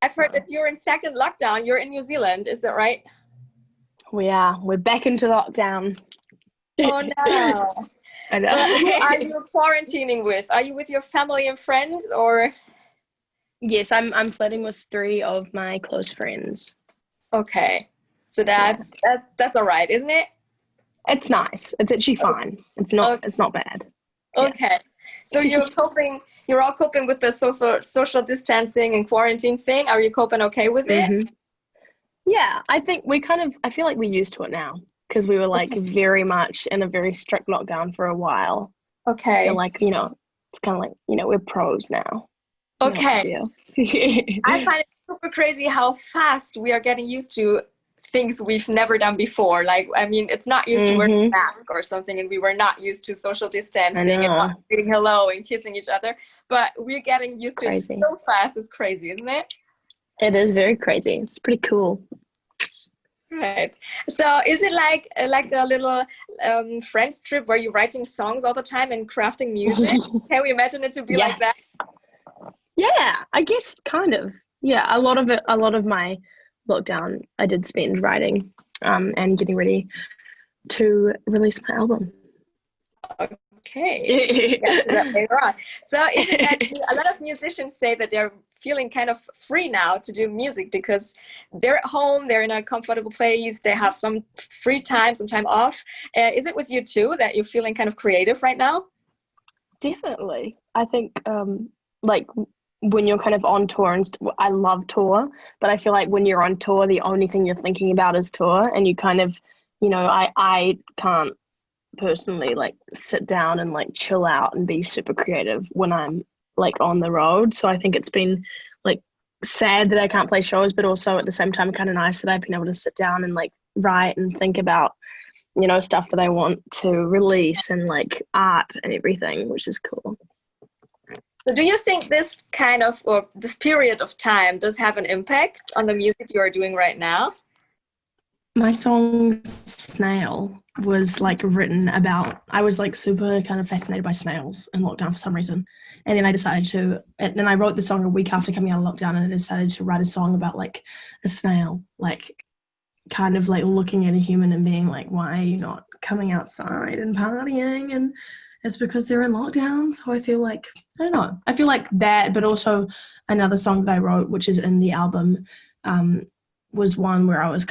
I've heard that you're in second lockdown. You're in New Zealand, is that right? We are. We're back into lockdown. Oh no. I know. So who are you quarantining with? Are you with your family and friends or? Yes, I'm flirting with 3 of my close friends. Okay. So that's all right, isn't it? It's nice. It's actually fine. It's not bad. Okay. Yeah. So you're all coping with the social distancing and quarantine thing. Are you coping okay with it? Yeah, I think I feel like we're used to it now because we were like very much in a very strict lockdown for a while. Okay. I feel like, it's kind of like, we're pros now. Okay. I find it super crazy how fast we are getting used to things we've never done before. Like, I mean, it's not used to wearing a mask or something, and we were not used to social distancing and not saying hello and kissing each other. But we're getting used to it so fast. It's crazy, isn't it? It is very crazy. It's pretty cool. Right. So is it like a little friends trip where you're writing songs all the time and crafting music? Can we imagine it to be like that? Yeah, I guess kind of. Yeah, a lot of my lockdown I did spend writing and getting ready to release my album. Okay. Later on. So is it that a lot of musicians say that they're feeling kind of free now to do music because they're at home, they're in a comfortable place, they have some free time, some time off. Is it with you too that you're feeling kind of creative right now? Definitely. I think like when you're kind of on tour and I love tour, but I feel like when you're on tour, the only thing you're thinking about is tour, and you kind of, I can't personally like sit down and like chill out and be super creative when I'm like on the road. So I think it's been like sad that I can't play shows, but also at the same time kind of nice that I've been able to sit down and like write and think about, stuff that I want to release and like art and everything, which is cool. So do you think this kind of, or this period of time does have an impact on the music you are doing right now? My song Snail was like written about, I was like super kind of fascinated by snails in lockdown for some reason. And then I wrote the song a week after coming out of lockdown, and I decided to write a song about like a snail, like kind of like looking at a human and being like, why are you not coming outside and partying? And it's because they're in lockdown. So I feel like, I don't know, I feel like that, but also another song that I wrote, which is in the album, was one where I was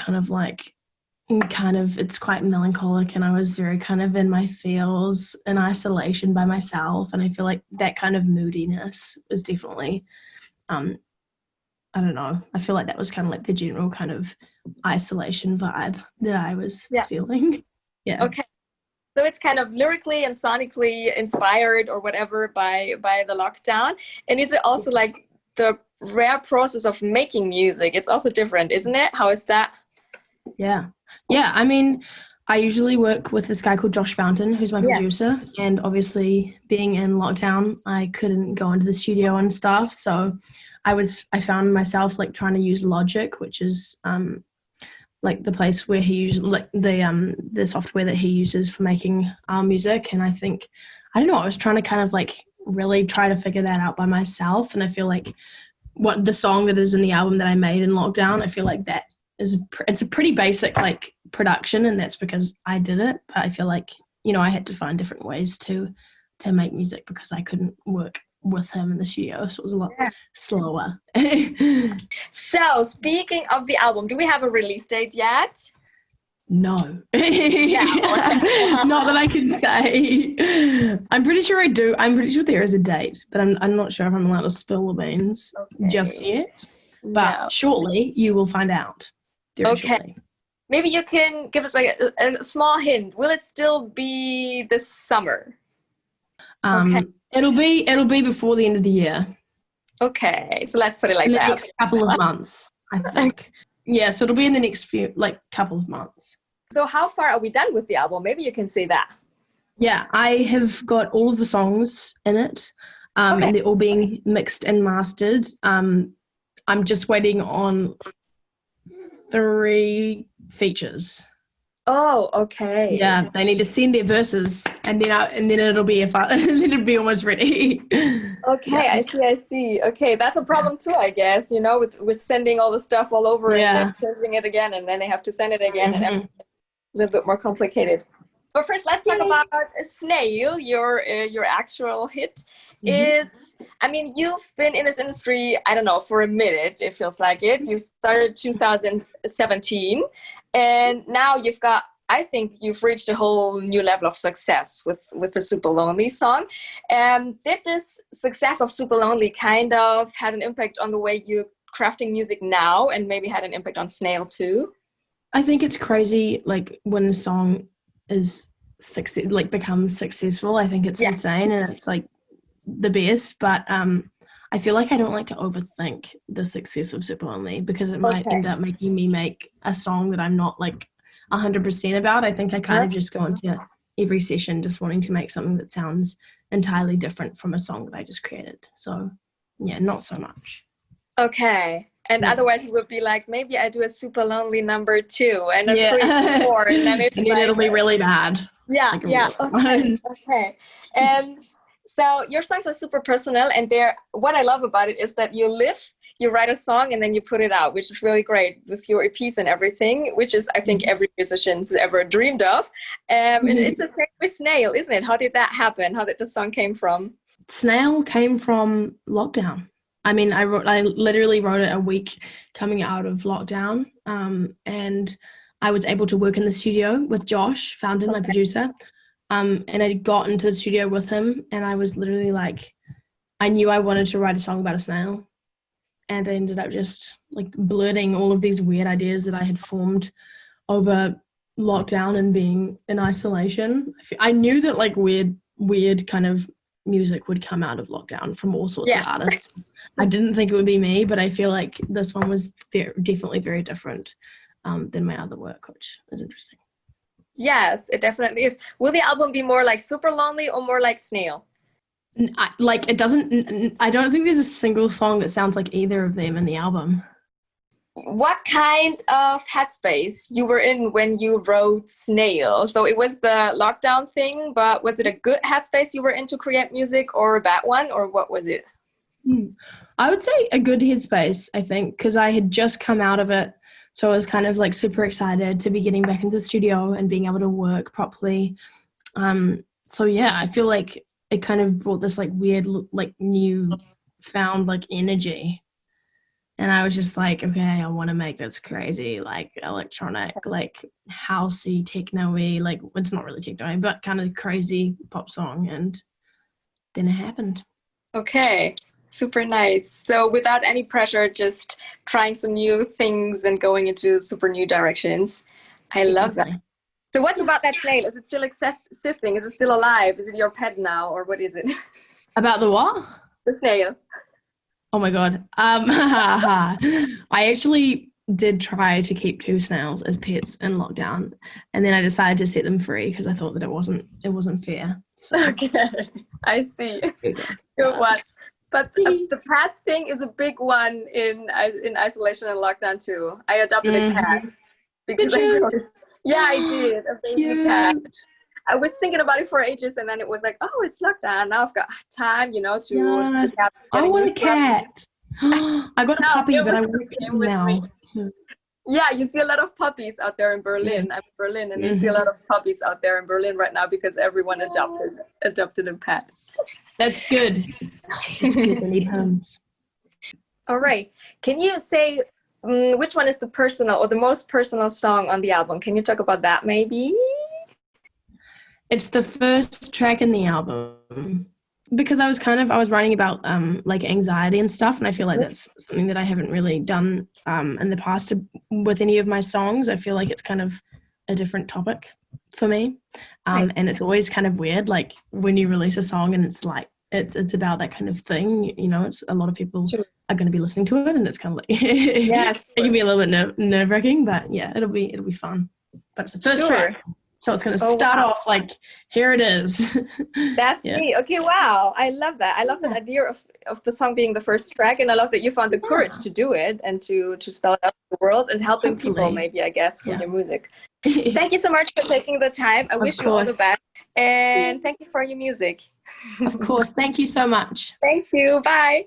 it's quite melancholic, and I was very kind of in my feels in isolation by myself. And I feel like that kind of moodiness was definitely, I don't know, I feel like that was kind of like the general kind of isolation vibe that I was feeling. Yeah. Okay. So it's kind of lyrically and sonically inspired or whatever by the lockdown. And is it also like the rare process of making music? It's also different, isn't it? How is that? Yeah. I mean, I usually work with this guy called Josh Fountain, who's my producer. And obviously being in lockdown, I couldn't go into the studio and stuff. So I found myself like trying to use Logic, which is like the place where he uses like the software that he uses for making our music. And I think, I don't know, I was trying to kind of like really try to figure that out by myself. And I feel like what the song that is in the album that I made in lockdown, I feel like that it's a pretty basic like production, and that's because I did it. But I feel like, I had to find different ways to make music because I couldn't work with him in the studio, so it was a lot slower. So speaking of the album, do we have a release date yet? No. Not that I can say. I'm pretty sure I do. I'm pretty sure there is a date, but I'm not sure if I'm allowed to spill the beans just yet. But shortly you will find out. Shortly. Maybe you can give us like a small hint. Will it still be this summer? It'll be before the end of the year. Okay, so let's put it like that. In the next couple of months, I think. Yeah, so it'll be in the next couple of months. So how far are we done with the album? Maybe you can say that. Yeah, I have got all of the songs in it, and they're all being mixed and mastered. I'm just waiting on 3 features. Oh, okay. Yeah, they need to send their verses, and then it'll be and then it'll be almost ready. Okay, I see. Okay, that's a problem too, I guess, you know, with sending all the stuff all over and then changing it again, and then they have to send it again, and everything a little bit more complicated. But first, let's talk about Snail, your actual hit. It's, I mean, you've been in this industry, I don't know, for a minute, it feels like it. You started 2017, and now you've got, I think you've reached a whole new level of success with the Super Lonely song. Did this success of Super Lonely kind of had an impact on the way you're crafting music now, and maybe had an impact on Snail too? I think it's crazy, like, when a song is becomes successful. I think it's insane, and it's like the best. But I feel like I don't like to overthink the success of Super Lonely, because it might end up making me make a song that I'm not like 100% about. I think I kind of just go into every session just wanting to make something that sounds entirely different from a song that I just created. So yeah, not so much. Okay. And otherwise it would be like, maybe I do a Super Lonely number 2 and a 3 4, and then it's like, it'll be really bad. Okay. So your songs are super personal, and what I love about it is that you write a song and then you put it out, which is really great with your EPs and everything, which is, I think, every musician's ever dreamed of. And it's the same with Snail, isn't it? How did that happen? How did the song came from? Snail came from lockdown. I mean, I literally wrote it a week coming out of lockdown, and I was able to work in the studio with Josh Fountain, my producer, and I got into the studio with him, and I was literally like, I knew I wanted to write a song about a snail, and I ended up just like blurting all of these weird ideas that I had formed over lockdown and being in isolation. I knew that like weird kind of music would come out of lockdown from all sorts of artists. I didn't think it would be me, but I feel like this one was definitely very different than my other work, which is interesting. Yes, it definitely is. Will the album be more like Super Lonely or more like Snail? I don't think there's a single song that sounds like either of them in the album. What kind of headspace you were in when you wrote Snail? So it was the lockdown thing, but was it a good headspace you were in to create music, or a bad one, or what was it? I would say a good headspace, I think, because I had just come out of it. So I was kind of like super excited to be getting back into the studio and being able to work properly. So yeah, I feel like it kind of brought this like weird, like new found like energy. And I was just like, okay, I want to make this crazy, like electronic, like housey, techno-y, like it's not really techno-y, but kind of crazy pop song. And then it happened. Okay, super nice. So without any pressure, just trying some new things and going into super new directions. I love that. So what's about that snail? Is it still existing? Is it still alive? Is it your pet now, or what is it? About the what? The snail. Oh my God. I actually did try to keep 2 snails as pets in lockdown, and then I decided to set them free because I thought that it wasn't fair. So. Okay, I see. Good one. But the pet thing is a big one in isolation and lockdown too. I adopted a cat because I did, a baby cat. I was thinking about it for ages, and then it was like, oh, it's lockdown. Now I've got time, to I want a cat. I got a puppy, but I want a cat now. Yeah, you see a lot of puppies out there in Berlin. I'm in Berlin, and you see a lot of puppies out there in Berlin right now because everyone adopted a pet. That's good. That's good. They need homes. All right. Can you say which one is the personal or the most personal song on the album? Can you talk about that maybe? It's the first track in the album because I was writing about like anxiety and stuff, and I feel like that's something that I haven't really done in the past with any of my songs. I feel like it's kind of a different topic for me, and it's always kind of weird, like when you release a song and it's like it's about that kind of thing. It's a lot of people are going to be listening to it, and it's kind of like it can be a little bit nerve-wracking, but yeah, it'll be fun. But it's the first track. So it's going to start off like, here it is. That's neat. Okay, wow. I love that. I love the idea of the song being the first track, and I love that you found the courage to do it and to spell it out to the world and helping people maybe, I guess, with your music. Thank you so much for taking the time. I wish you all the best. And thank you for your music. Of course. Thank you so much. Thank you. Bye.